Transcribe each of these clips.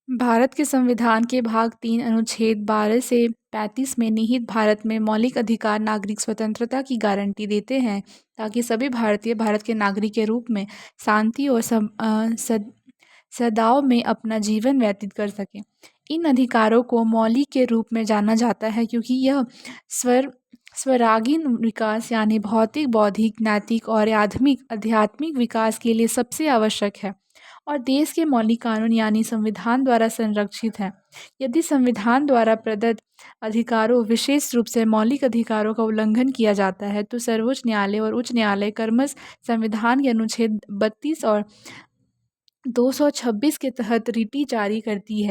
भारत के संविधान के भाग 3 अनुच्छेद 12 से 35 में निहित भारत में मौलिक अधिकार नागरिक स्वतंत्रता की गारंटी देते हैं ताकि सभी भारतीय भारत के नागरिक के रूप में शांति और सद्भाव में अपना जीवन व्यतीत कर सकें। इन अधिकारों को मौलिक के रूप में जाना जाता है क्योंकि यह स्वरागीण विकास यानी भौतिक, बौद्धिक, नैतिक और आध्यात्मिक विकास के लिए सबसे आवश्यक है और देश के मौलिक कानून यानी संविधान द्वारा संरक्षित है। यदि संविधान द्वारा प्रदत्त अधिकारों, विशेष रूप से मौलिक अधिकारों का उल्लंघन किया जाता है तो सर्वोच्च न्यायालय और उच्च न्यायालय क्रमशः संविधान के अनुच्छेद 32 और 226 के तहत रिट जारी करती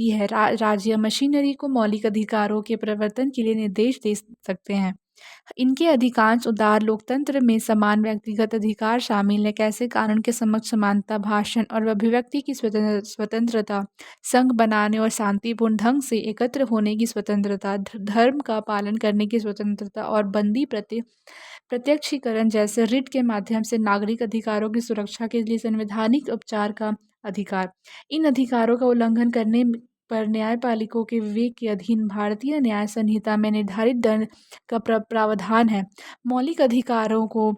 है। राज्य मशीनरी को मौलिक अधिकारों के प्रवर्तन के लिए निर्देश दे सकते हैं। इनके अधिकांश उदार लोकतंत्र में समान व्यक्तिगत अधिकार शामिल है, कैसे कानून के समक्ष समानता, भाषण और अभिव्यक्ति की स्वतंत्रता, संघ बनाने और शांतिपूर्ण ढंग से एकत्र होने की स्वतंत्रता, धर्म का पालन करने की स्वतंत्रता और बंदी प्रत्यक्षीकरण जैसे रिट के माध्यम से नागरिक अधिकारों की सुरक्षा के लिए संवैधानिक उपचार का अधिकार। इन अधिकारों का उल्लंघन करने पर न्यायपालिकों के विवेक के अधीन भारतीय न्याय संहिता में निर्धारित दंड का प्रावधान है। मौलिक अधिकारों को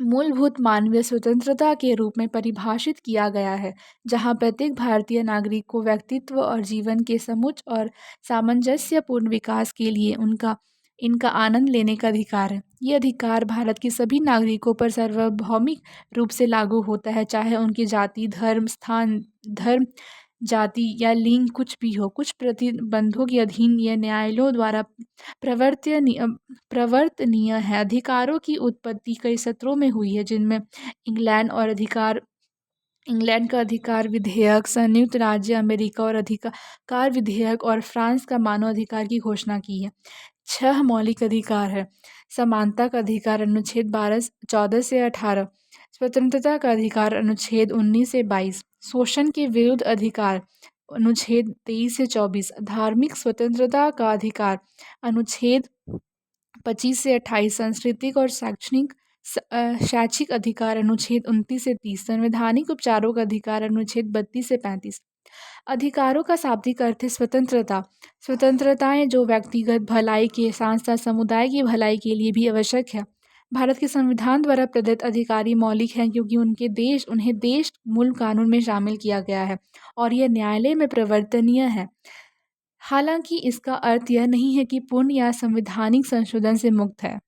मूलभूत मानवीय स्वतंत्रता के रूप में परिभाषित किया गया है, जहां प्रत्येक भारतीय नागरिक को व्यक्तित्व और जीवन के समुच्च और सामंजस्यपूर्ण विकास के लिए इनका आनंद लेने का अधिकार है। ये अधिकार भारत के सभी नागरिकों पर सार्वभौमिक रूप से लागू होता है, चाहे उनकी जाति, धर्म, जाति या लिंग कुछ भी हो। कुछ प्रतिबंधों के अधीन ये न्यायालयों द्वारा प्रवर्तनीय है। अधिकारों की उत्पत्ति कई सत्रों में हुई है, जिनमें इंग्लैंड का अधिकार विधेयक, संयुक्त राज्य अमेरिका और अधिकार विधेयक और फ्रांस का मानव अधिकार की घोषणा की है। 6 मौलिक अधिकार है। समानता का अधिकार अनुच्छेद 14 से 18, स्वतंत्रता का अधिकार अनुच्छेद 19 से 22, शोषण के विरुद्ध अधिकार अनुच्छेद 23 से 24, धार्मिक स्वतंत्रता का अधिकार अनुच्छेद 25 से 28, सांस्कृतिक और शैक्षिक अधिकार अनुच्छेद 29 से 30, संवैधानिक उपचारों का अधिकार अनुच्छेद 32 से 35। अधिकारों का शाब्दिक अर्थ है स्वतंत्रता। स्वतंत्रताएं जो व्यक्तिगत भलाई के साथ साथ समुदाय की भलाई के लिए भी आवश्यक है। भारत के संविधान द्वारा प्रदत्त अधिकारी मौलिक हैं क्योंकि उन्हें देश मूल कानून में शामिल किया गया है और यह न्यायालय में प्रवर्तनीय है। हालांकि इसका अर्थ यह नहीं है कि पूर्ण या संवैधानिक संशोधन से मुक्त है।